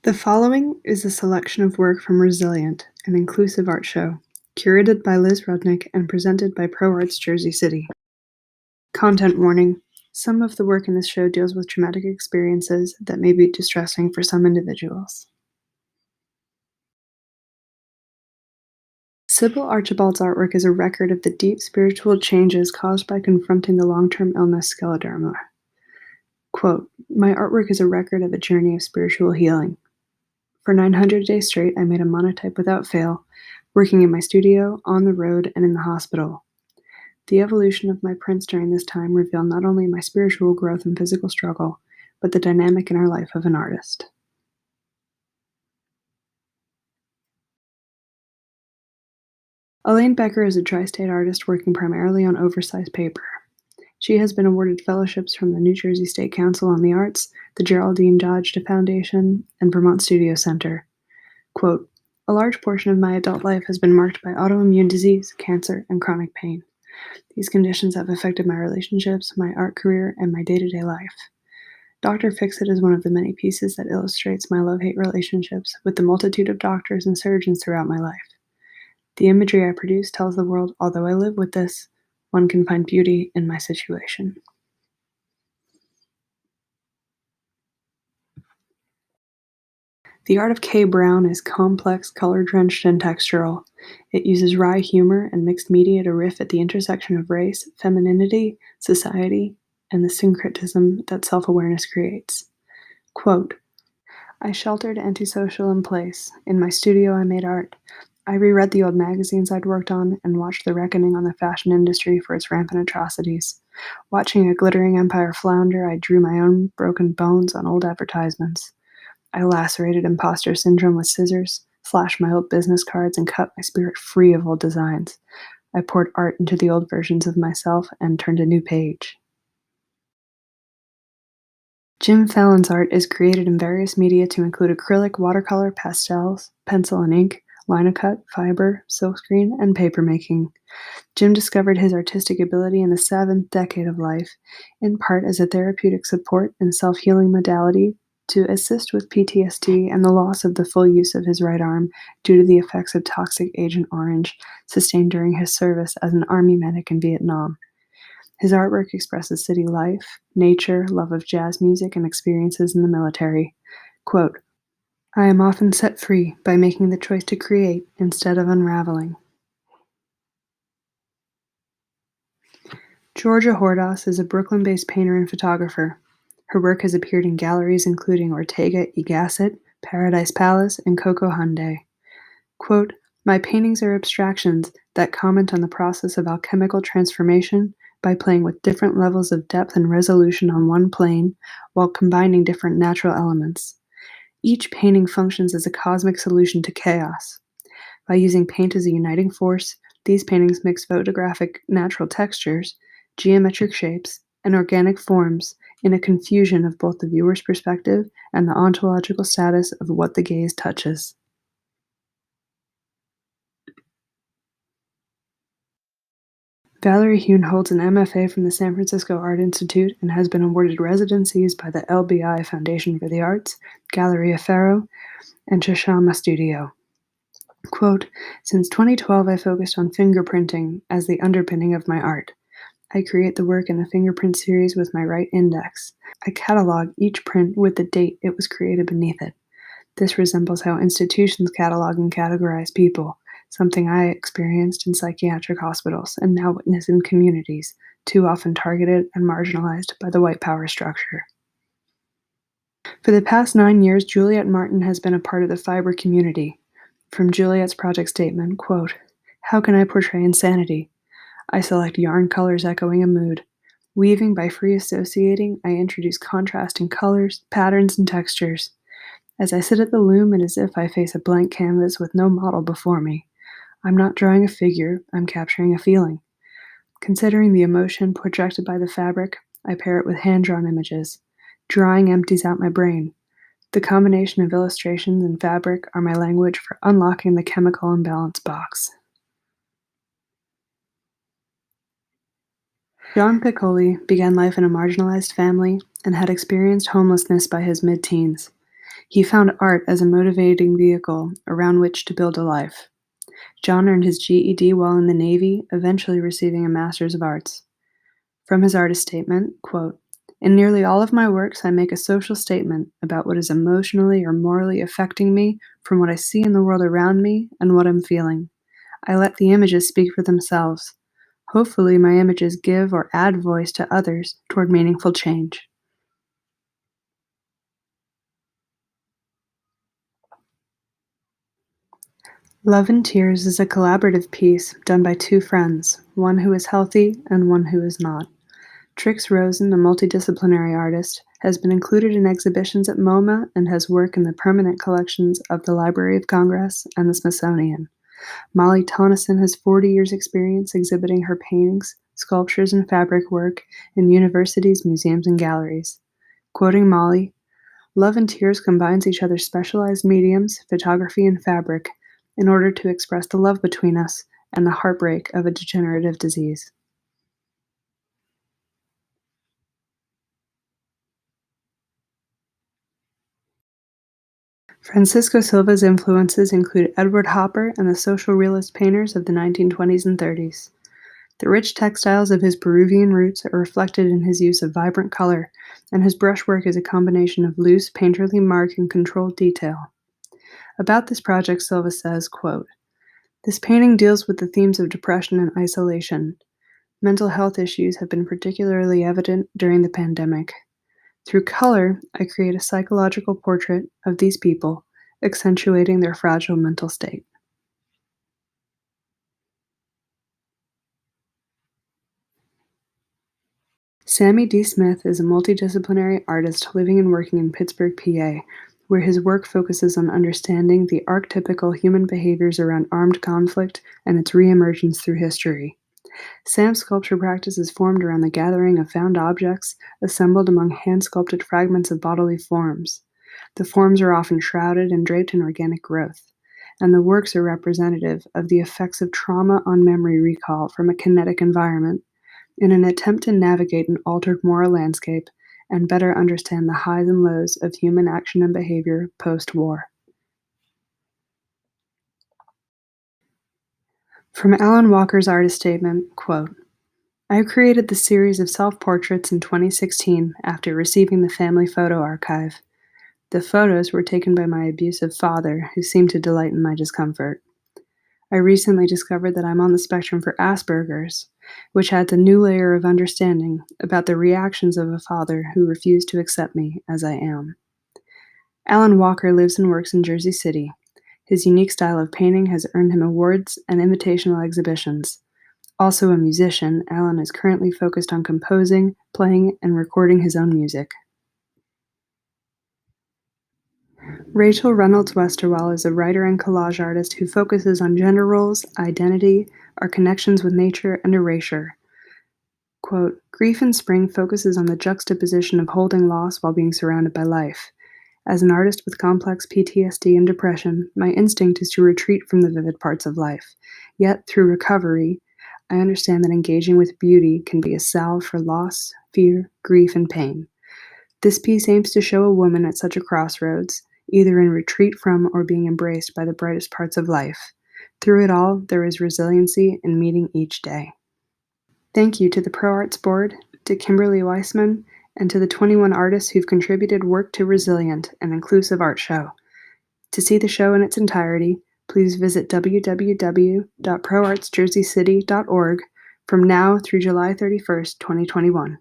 The following is a selection of work from Resilient, an inclusive art show, curated by Liz Rudnick and presented by ProArts Jersey City. Content warning. Some of the work in this show deals with traumatic experiences that may be distressing for some individuals. Sibyl Archibald's artwork is a record of the deep spiritual changes caused by confronting the long-term illness scleroderma. Quote, "My artwork is a record of a journey of spiritual healing. For 900 days straight, I made a monotype without fail, working in my studio, on the road, and in the hospital. The evolution of my prints during this time reveal not only my spiritual growth and physical struggle, but the dynamic inner life of an artist." Alaine Becker is a tri-state artist working primarily on oversized paper. She has been awarded fellowships from the New Jersey State Council on the Arts, the Geraldine Dodge Foundation, and Vermont Studio Center. Quote, "A large portion of my adult life has been marked by autoimmune disease, cancer, and chronic pain. These conditions have affected my relationships, my art career, and my day-to-day life. Dr. Fix-It is one of the many pieces that illustrates my love-hate relationships with the multitude of doctors and surgeons throughout my life. The imagery I produce tells the world, although I live with this, one can find beauty in my situation." The art of Kay Brown is complex, color-drenched, and textural. It uses wry humor and mixed media to riff at the intersection of race, femininity, society, and the syncretism that self-awareness creates. Quote, "I sheltered antisocial in place. In my studio I made art. I reread the old magazines I'd worked on and watched the reckoning on the fashion industry for its rampant atrocities. Watching a glittering empire flounder, I drew my own broken bones on old advertisements. I lacerated imposter syndrome with scissors, slashed my old business cards, and cut my spirit free of old designs. I poured art into the old versions of myself and turned a new page." Jim Fallon's art is created in various media to include acrylic, watercolor, pastels, pencil and ink, linocut, fiber, silkscreen, and papermaking. Jim discovered his artistic ability in the 7th decade of life, in part as a therapeutic support and self-healing modality to assist with PTSD and the loss of the full use of his right arm due to the effects of toxic Agent Orange sustained during his service as an Army medic in Vietnam. His artwork expresses city life, nature, love of jazz music, and experiences in the military. Quote, "I am often set free by making the choice to create instead of unraveling." Georgia Hourdas is a Brooklyn-based painter and photographer. Her work has appeared in galleries including Ortega y Gasset, Paradise Palace, and Coco Hyundai. Quote, "My paintings are abstractions that comment on the process of alchemical transformation by playing with different levels of depth and resolution on one plane while combining different natural elements. Each painting functions as a cosmic solution to chaos. By using paint as a uniting force, these paintings mix photographic natural textures, geometric shapes, and organic forms in a confusion of both the viewer's perspective and the ontological status of what the gaze touches." Valerie Huhn holds an MFA from the San Francisco Art Institute and has been awarded residencies by the LBI Foundation for the Arts, Galleria Faro, and Chashama Studio. Quote, "Since 2012, I focused on fingerprinting as the underpinning of my art. I create the work in the fingerprint series with my right index. I catalog each print with the date it was created beneath it. This resembles how institutions catalog and categorize people, something I experienced in psychiatric hospitals and now witness in communities, too often targeted and marginalized by the white power structure." For the past 9 years, Juliet Martin has been a part of the fiber community. From Juliet's project statement, quote, "How can I portray insanity? I select yarn colors echoing a mood. Weaving by free associating, I introduce contrast in colors, patterns, and textures. As I sit at the loom, it is as if I face a blank canvas with no model before me. I'm not drawing a figure, I'm capturing a feeling. Considering the emotion projected by the fabric, I pair it with hand-drawn images. Drawing empties out my brain. The combination of illustrations and fabric are my language for unlocking the chemical imbalance box." John Piccoli began life in a marginalized family and had experienced homelessness by his mid-teens. He found art as a motivating vehicle around which to build a life. John earned his GED while in the Navy, eventually receiving a Master's of Arts. From his artist statement, quote, "In nearly all of my works, I make a social statement about what is emotionally or morally affecting me from what I see in the world around me and what I'm feeling. I let the images speak for themselves. Hopefully, my images give or add voice to others toward meaningful change." Love and Tears is a collaborative piece done by two friends, one who is healthy and one who is not. Trix Rosen, a multidisciplinary artist, has been included in exhibitions at MoMA and has work in the permanent collections of the Library of Congress and the Smithsonian. Mollie Thonneson has 40 years' experience exhibiting her paintings, sculptures, and fabric work in universities, museums, and galleries. Quoting Mollie, "Love and Tears combines each other's specialized mediums, photography and fabric, in order to express the love between us and the heartbreak of a degenerative disease." Francisco Silva's influences include Edward Hopper and the social realist painters of the 1920s and 30s. The rich textiles of his Peruvian roots are reflected in his use of vibrant color, and his brushwork is a combination of loose, painterly mark and controlled detail. About this project, Silva says, quote, "This painting deals with the themes of depression and isolation. Mental health issues have been particularly evident during the pandemic. Through color, I create a psychological portrait of these people, accentuating their fragile mental state." Sammy D. Smith is a multidisciplinary artist living and working in Pittsburgh, PA, where his work focuses on understanding the archetypical human behaviors around armed conflict and its reemergence through history. Sam's sculpture practice is formed around the gathering of found objects assembled among hand-sculpted fragments of bodily forms. The forms are often shrouded and draped in organic growth, and the works are representative of the effects of trauma on memory recall from a kinetic environment in an attempt to navigate an altered moral landscape and better understand the highs and lows of human action and behavior post-war. From Alan Walker's artist statement, quote, "I created the series of self-portraits in 2016 after receiving the family photo archive. The photos were taken by my abusive father, who seemed to delight in my discomfort. I recently discovered that I'm on the spectrum for Asperger's, which adds a new layer of understanding about the reactions of a father who refused to accept me as I am." Alan Walker lives and works in Jersey City. His unique style of painting has earned him awards and invitational exhibitions. Also a musician, Alan is currently focused on composing, playing, and recording his own music. Rachel Reynolds Westerwelle is a writer and collage artist who focuses on gender roles, identity, our connections with nature, and erasure. Quote, "Grief in Spring focuses on the juxtaposition of holding loss while being surrounded by life. As an artist with complex PTSD and depression, my instinct is to retreat from the vivid parts of life. Yet, through recovery, I understand that engaging with beauty can be a salve for loss, fear, grief, and pain. This piece aims to show a woman at such a crossroads, either in retreat from or being embraced by the brightest parts of life. Through it all, there is resiliency in meeting each day." Thank you to the Pro Arts Board, to Kimberly Weissman, and to the 21 artists who've contributed work to Resilient, an inclusive art show. To see the show in its entirety, please visit www.proartsjerseycity.org from now through July 31st, 2021.